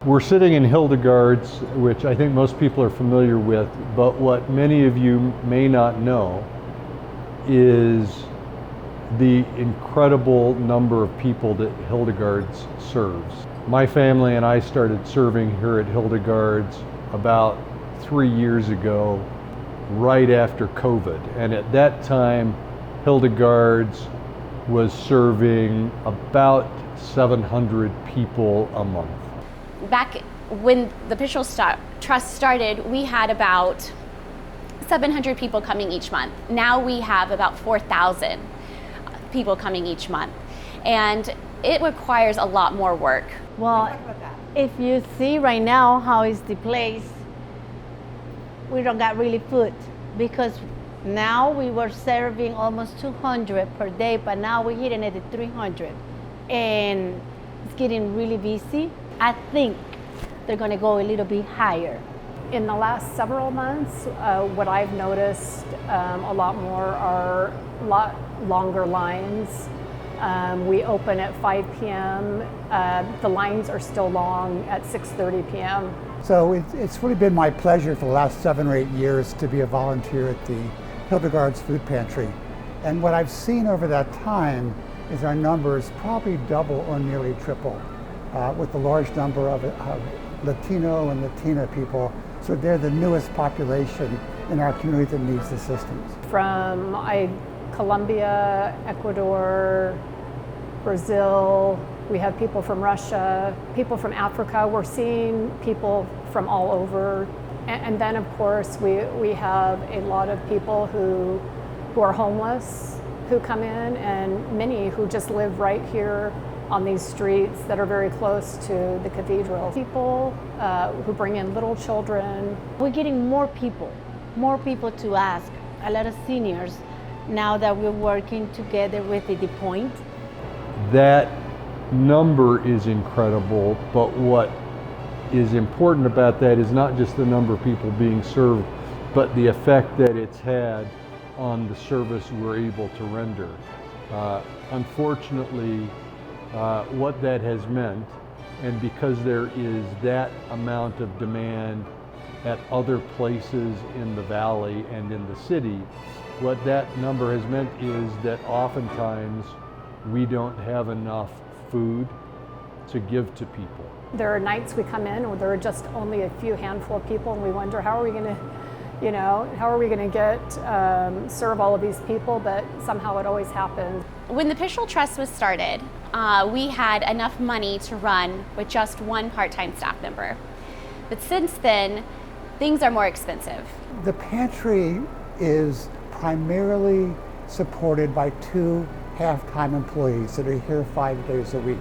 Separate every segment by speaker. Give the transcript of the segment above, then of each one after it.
Speaker 1: We're sitting in Hildegarde's, which I think most people are familiar with, but what many of you may not know is the incredible number of people that Hildegarde's serves. My family and I started serving here at Hildegarde's about 3 years ago, right after COVID. And at that time, Hildegarde's was serving about 700 people a month.
Speaker 2: Back when the Vestry Trust started, we had about 700 people coming each month. Now we have about 4,000 people coming each month. And it requires a lot more work.
Speaker 3: Well, if you see right now how is the place, we don't got really food, because now we were serving almost 200 per day, but now we're hitting it at 300. And it's getting really busy. I think they're going to go a little bit higher.
Speaker 4: In the last several months, what I've noticed a lot more are a lot longer lines. We open at 5 p.m. The lines are still long at 6:30 p.m.
Speaker 5: So it's really been my pleasure for the last 7 or 8 years to be a volunteer at the Hildegarde's Food Pantry. And what I've seen over that time is our numbers probably double or nearly triple, with the large number of Latino and Latina people. So they're the newest population in our community that needs assistance.
Speaker 4: From Colombia, Ecuador, Brazil, we have people from Russia, people from Africa. We're seeing people from all over. And then of course we have a lot of people who are homeless who come in, and many who just live right here on these streets that are very close to the cathedral. People who bring in little children.
Speaker 3: We're getting more people to ask, a lot of seniors, now that we're working together with the Point.
Speaker 1: That number is incredible, but what is important about that is not just the number of people being served, but the effect that it's had on the service we're able to render. Unfortunately, what that has meant, and because there is that amount of demand at other places in the valley and in the city, what that number has meant is that oftentimes we don't have enough food to give to people.
Speaker 4: There are nights we come in where there are just only a few handful of people, and we wonder how are we going to get serve all of these people, but somehow it always happens.
Speaker 2: When the Vestry Trust was started, we had enough money to run with just one part-time staff member. But since then, things are more expensive.
Speaker 5: The pantry is primarily supported by 2 half-time employees that are here 5 days a week.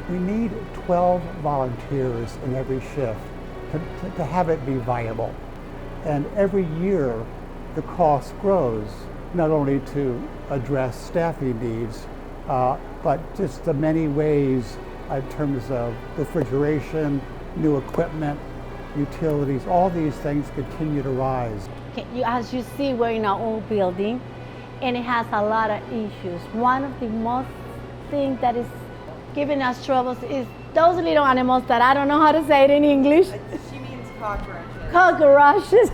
Speaker 5: We need 12 volunteers in every shift to have it be viable. And every year the cost grows, not only to address staffing needs, but just the many ways in terms of refrigeration, new equipment, utilities, all these things continue to rise.
Speaker 3: As you see, we're in our old building, and it has a lot of issues. One of the most things that is giving us troubles is those little animals that I don't know how to say it in English.
Speaker 6: She means cockroaches.
Speaker 3: Cockroaches.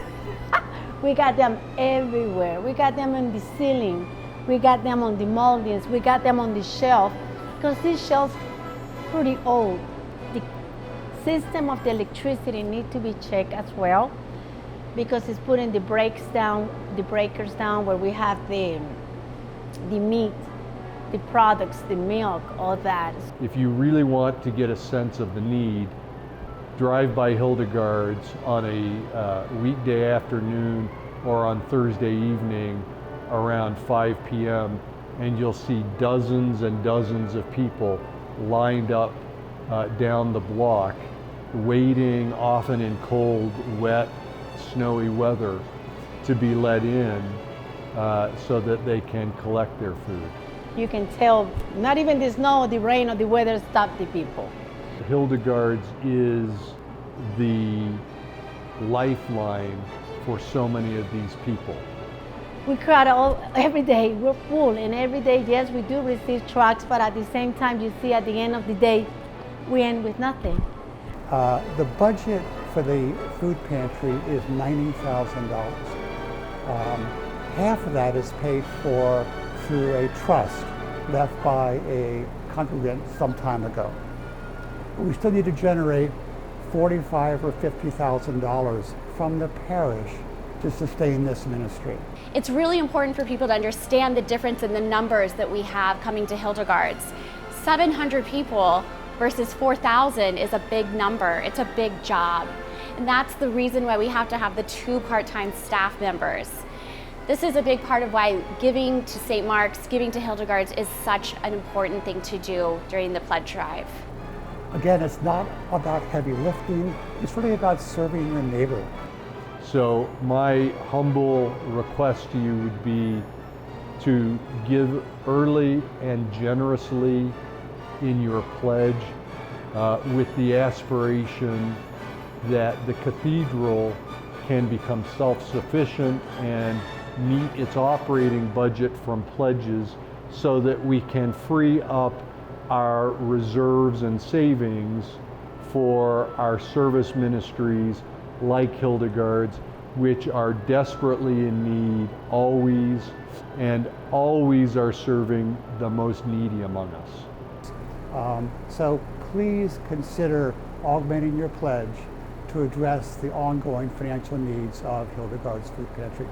Speaker 3: We got them everywhere. We got them on the ceiling. We got them on the moldings. We got them on the shelf, because these shelves are pretty old. The system of the electricity needs to be checked as well, because it's putting the breakers down where we have the meat, the products, the milk, all that.
Speaker 1: If you really want to get a sense of the need, drive by Hildegarde's on a weekday afternoon or on Thursday evening around 5 p.m. and you'll see dozens and dozens of people lined up down the block, waiting, often in cold, wet, snowy weather, to be let in so that they can collect their food.
Speaker 3: You can tell, not even the snow, the rain, or the weather stopped the people.
Speaker 1: Hildegarde's is the lifeline for so many of these people.
Speaker 3: We crowd every day, we're full, and every day, yes, we do receive trucks, but at the same time, you see at the end of the day, we end with nothing.
Speaker 5: The budget for the food pantry is $90,000. Half of that is paid for through a trust left by a congregant some time ago. But we still need to generate $45,000 or $50,000 from the parish to sustain this ministry.
Speaker 2: It's really important for people to understand the difference in the numbers that we have coming to Hildegarde's. 700 people versus 4,000 is a big number. It's a big job. And that's the reason why we have to have the 2 part-time staff members. This is a big part of why giving to St. Mark's, giving to Hildegarde's is such an important thing to do during the pledge drive.
Speaker 5: Again, it's not about heavy lifting, it's really about serving your neighbor.
Speaker 1: So my humble request to you would be to give early and generously in your pledge with the aspiration that the cathedral can become self-sufficient and meet its operating budget from pledges so that we can free up our reserves and savings for our service ministries like Hildegarde's, which are desperately in need always, and always are serving the most needy among us.
Speaker 5: So please consider augmenting your pledge to address the ongoing financial needs of Hildegarde's Food Pantry.